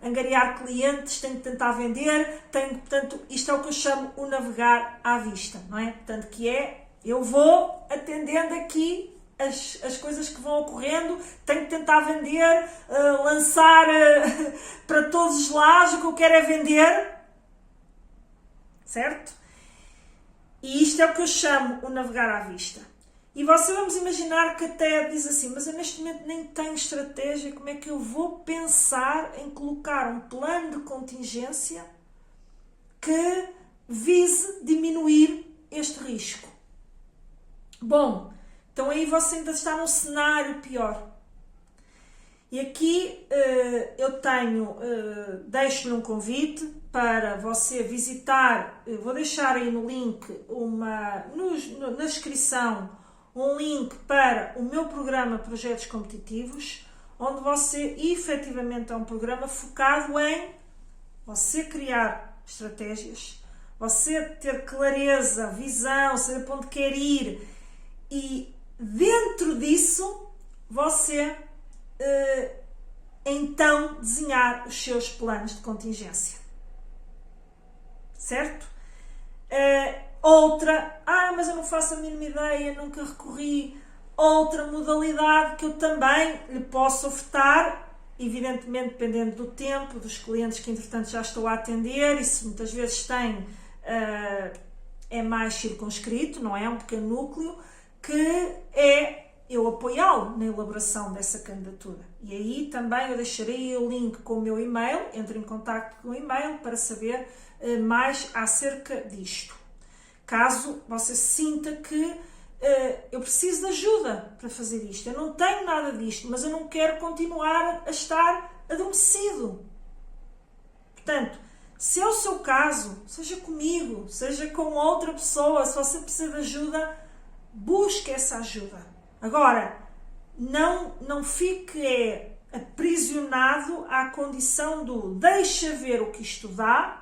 angariar clientes, tenho que tentar vender, portanto, isto é o que eu chamo o navegar à vista, não é? Portanto, que é, eu vou atendendo aqui as coisas que vão ocorrendo, tenho que tentar vender, lançar para todos os lados, o que eu quero é vender, certo? E isto é o que eu chamo o navegar à vista. E você, vamos imaginar que até diz assim, mas eu neste momento nem tenho estratégia, como é que eu vou pensar em colocar um plano de contingência que vise diminuir este risco? Bom, então aí você ainda está num cenário pior. E aqui eu deixo-lhe um convite para você visitar, vou deixar aí no link, na descrição, um link para o meu programa Projetos Competitivos, onde você efetivamente é um programa focado em você criar estratégias, você ter clareza, visão, saber para onde quer ir e dentro disso você então desenhar os seus planos de contingência. Certo? Mas eu não faço a mínima ideia, nunca recorri. Outra modalidade que eu também lhe posso ofertar, evidentemente dependendo do tempo, dos clientes que entretanto já estou a atender, isso muitas vezes é mais circunscrito, não é? Um pequeno núcleo, que é eu apoiá-lo na elaboração dessa candidatura. E aí também eu deixarei o link com o meu e-mail, entre em contato com o e-mail para saber mais acerca disto. Caso você sinta que eu preciso de ajuda para fazer isto, eu não tenho nada disto, mas eu não quero continuar a estar adormecido. Portanto, se é o seu caso, seja comigo, seja com outra pessoa, se você precisa de ajuda, busque essa ajuda. Agora, não fique aprisionado à condição do deixa ver o que isto dá,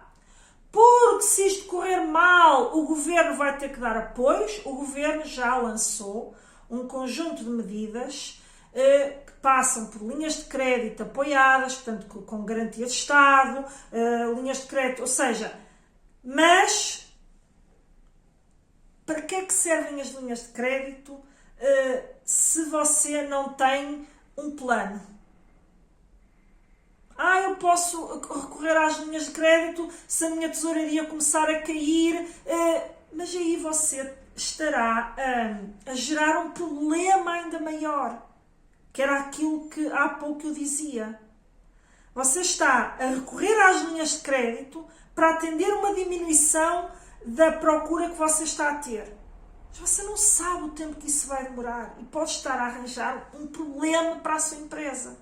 porque se isto correr mal, o governo vai ter que dar apoios. O governo já lançou um conjunto de medidas que passam por linhas de crédito apoiadas, portanto, com garantia de Estado, linhas de crédito, ou seja, mas para que é que servem as linhas de crédito se você não tem um plano? Eu posso recorrer às linhas de crédito se a minha tesouraria começar a cair, mas aí você estará a gerar um problema ainda maior, que era aquilo que há pouco eu dizia. Você está a recorrer às linhas de crédito para atender uma diminuição da procura que você está a ter. Mas você não sabe o tempo que isso vai demorar e pode estar a arranjar um problema para a sua empresa.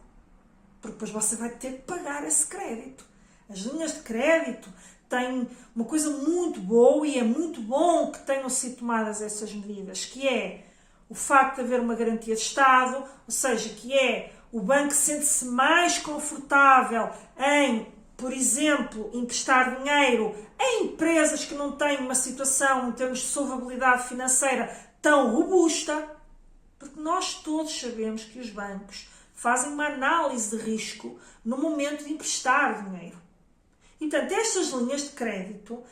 Porque depois você vai ter que pagar esse crédito. As linhas de crédito têm uma coisa muito boa e é muito bom que tenham sido tomadas essas medidas, que é o facto de haver uma garantia de Estado, ou seja, que é o banco sente-se mais confortável em, por exemplo, emprestar dinheiro a empresas que não têm uma situação em termos de solvabilidade financeira tão robusta, porque nós todos sabemos que os bancos fazem uma análise de risco no momento de emprestar dinheiro. E, portanto, estas linhas de crédito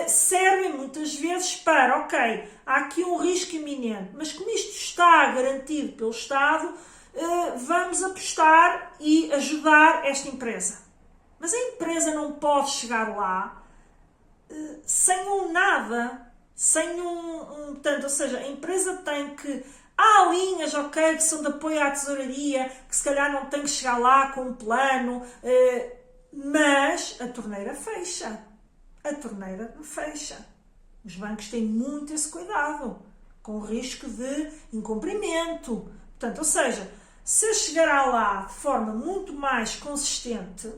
servem muitas vezes para, ok, há aqui um risco iminente, mas como isto está garantido pelo Estado, vamos apostar e ajudar esta empresa. Mas a empresa não pode chegar lá sem um nada, sem portanto, ou seja, a empresa tem que... Há linhas, ok, que são de apoio à tesouraria, que se calhar não tem que chegar lá com um plano, mas a torneira fecha. A torneira fecha. Os bancos têm muito esse cuidado, com o risco de incumprimento. Portanto, ou seja, se chegará lá de forma muito mais consistente,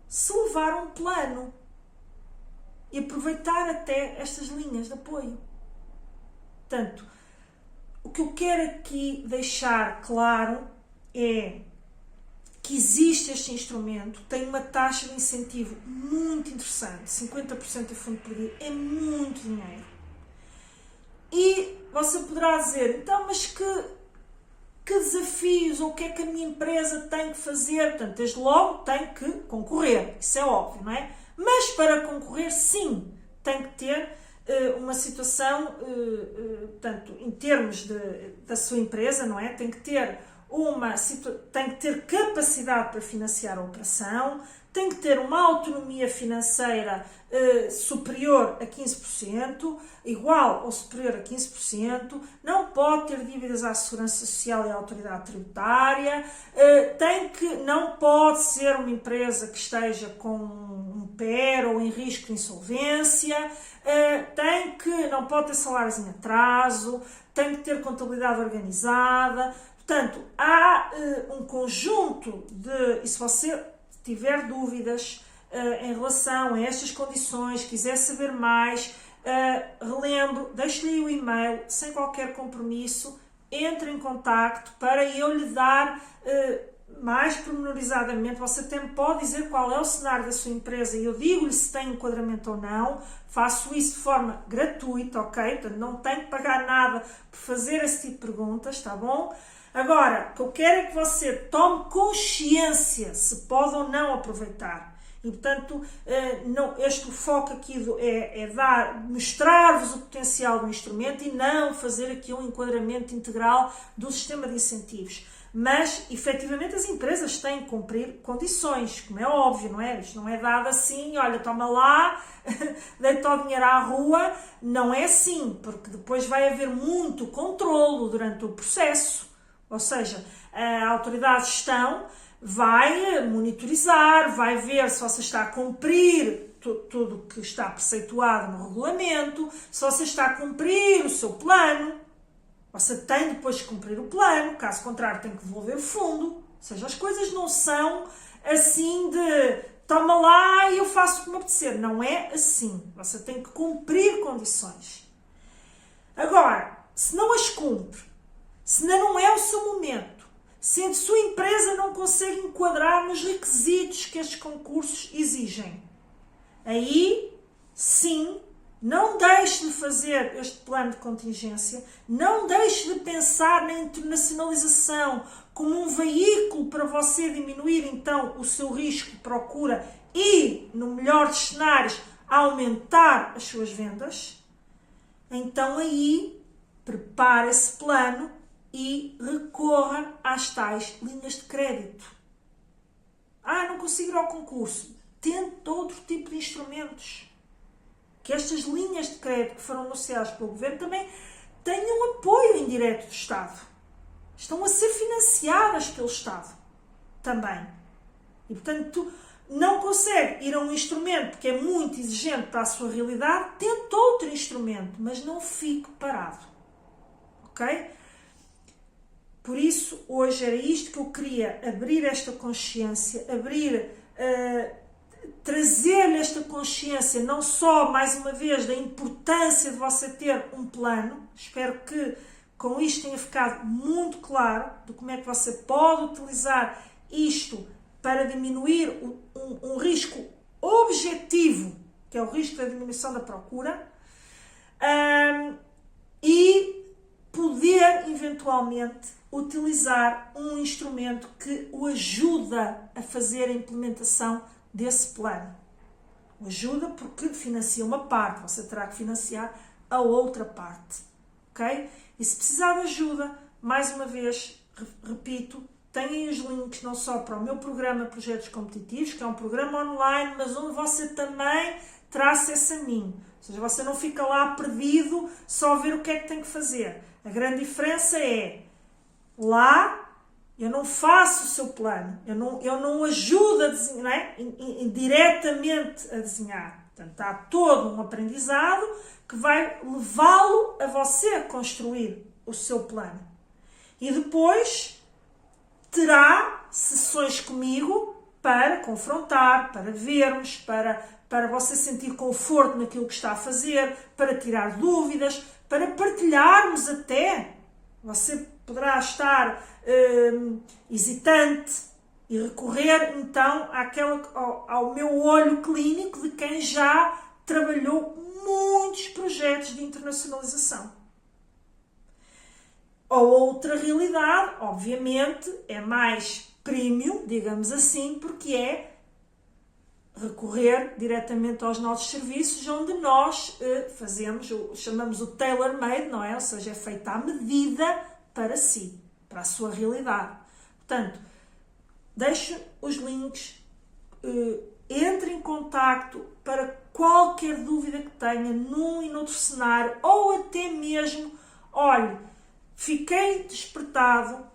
se levar um plano e aproveitar até estas linhas de apoio. Portanto, o que eu quero aqui deixar claro é que existe este instrumento, tem uma taxa de incentivo muito interessante, 50% de fundo perdido, é muito dinheiro. E você poderá dizer, então, mas que desafios ou o que é que a minha empresa tem que fazer? Portanto, desde logo tem que concorrer, isso é óbvio, não é? Mas para concorrer, sim, tem que ter uma situação, portanto, em termos da sua empresa, não é? Tem que ter capacidade para financiar a operação, tem que ter uma autonomia financeira superior a 15%, igual ou superior a 15%, não pode ter dívidas à Segurança Social e à Autoridade Tributária, não pode ser uma empresa que esteja com um PER ou em risco de insolvência, não pode ter salários em atraso, tem que ter contabilidade organizada. Portanto, há um conjunto e se você tiver dúvidas em relação a estas condições, quiser saber mais, relembro, deixe-lhe o e-mail sem qualquer compromisso, entre em contacto para eu lhe dar mais pormenorizadamente. Você até me pode dizer qual é o cenário da sua empresa e eu digo-lhe se tem enquadramento ou não. Faço isso de forma gratuita, ok? Portanto, não tenho que pagar nada por fazer esse tipo de perguntas, tá bom? Agora, o que eu quero é que você tome consciência se pode ou não aproveitar. E, portanto, este foco aqui é mostrar-vos o potencial do instrumento e não fazer aqui um enquadramento integral do sistema de incentivos. Mas, efetivamente, as empresas têm que cumprir condições, como é óbvio, não é? Isto não é dado assim, olha, toma lá, deita o dinheiro à rua. Não é assim, porque depois vai haver muito controlo durante o processo. Ou seja, a autoridade de gestão vai monitorizar, vai ver se você está a cumprir tudo o que está preceituado no regulamento, se você está a cumprir o seu plano. Você tem depois de cumprir o plano, caso contrário tem que devolver o fundo. Ou seja, as coisas não são assim de toma lá e eu faço o que me apetecer. Não é assim. Você tem que cumprir condições. Agora, se não as cumpre, se não é o seu momento, se a sua empresa não consegue enquadrar nos requisitos que estes concursos exigem, aí, sim, não deixe de fazer este plano de contingência, não deixe de pensar na internacionalização como um veículo para você diminuir, então, o seu risco de procura e, no melhor dos cenários, aumentar as suas vendas. Então, aí, prepare esse plano e recorra às tais linhas de crédito. Não consigo ir ao concurso. Tente outro tipo de instrumentos. Que estas linhas de crédito que foram anunciadas pelo Governo também tenham apoio indireto do Estado. Estão a ser financiadas pelo Estado também. E, portanto, não consegue ir a um instrumento que é muito exigente para a sua realidade, tente outro instrumento, mas não fique parado. Ok? Por isso, hoje era isto que eu queria, abrir esta consciência, trazer-lhe esta consciência, não só, mais uma vez, da importância de você ter um plano. Espero que com isto tenha ficado muito claro de como é que você pode utilizar isto para diminuir um risco objetivo, que é o risco da diminuição da procura, e poder, eventualmente, utilizar um instrumento que o ajuda a fazer a implementação desse plano. O ajuda porque financia uma parte, você terá que financiar a outra parte, ok? E se precisar de ajuda, mais uma vez, repito, têm os links não só para o meu programa Projetos Competitivos, que é um programa online, mas onde você também terá acesso a mim. Ou seja, você não fica lá perdido só a ver o que é que tem que fazer. A grande diferença é, lá eu não faço o seu plano, eu não ajudo a desenhar, não é? Diretamente a desenhar. Portanto, há todo um aprendizado que vai levá-lo a você a construir o seu plano. E depois terá sessões comigo para confrontar, para vermos, para você sentir conforto naquilo que está a fazer, para tirar dúvidas, para partilharmos até. Você poderá estar hesitante e recorrer então ao meu olho clínico de quem já trabalhou muitos projetos de internacionalização. A outra realidade, obviamente, é mais premium, digamos assim, porque é recorrer diretamente aos nossos serviços, onde nós chamamos o tailor-made, não é? Ou seja, é feita à medida para si, para a sua realidade. Portanto, deixe os links, entre em contacto para qualquer dúvida que tenha num e noutro cenário, ou até mesmo, olhe, fiquei despertado,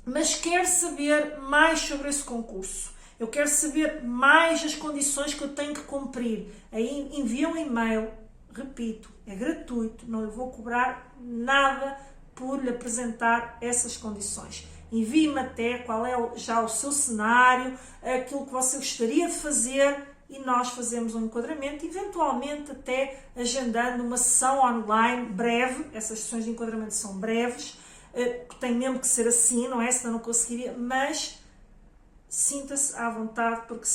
mas quero saber mais sobre esse concurso. Eu quero saber mais as condições que eu tenho que cumprir. Aí envia um e-mail, repito, é gratuito, não lhe vou cobrar nada por lhe apresentar essas condições. Envie-me até qual é já o seu cenário, aquilo que você gostaria de fazer e nós fazemos um enquadramento, eventualmente até agendando uma sessão online breve. Essas sessões de enquadramento são breves, tem mesmo que ser assim, não é? Senão não conseguiria, mas sinta-se à vontade porque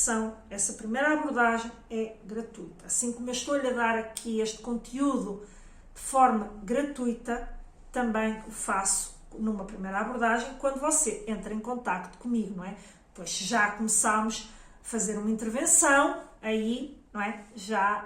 essa primeira abordagem é gratuita. Assim como eu estou-lhe a dar aqui este conteúdo de forma gratuita, também o faço numa primeira abordagem quando você entra em contacto comigo, não é? Pois já começámos a fazer uma intervenção, aí, não é?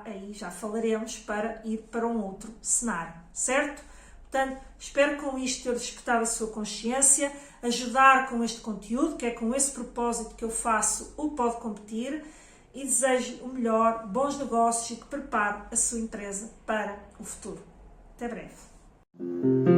Aí já falaremos para ir para um outro cenário, certo? Portanto, espero com isto ter despertado a sua consciência, ajudar com este conteúdo, que é com esse propósito que eu faço o Pode Competir, e desejo o melhor, bons negócios e que prepare a sua empresa para o futuro. Até breve.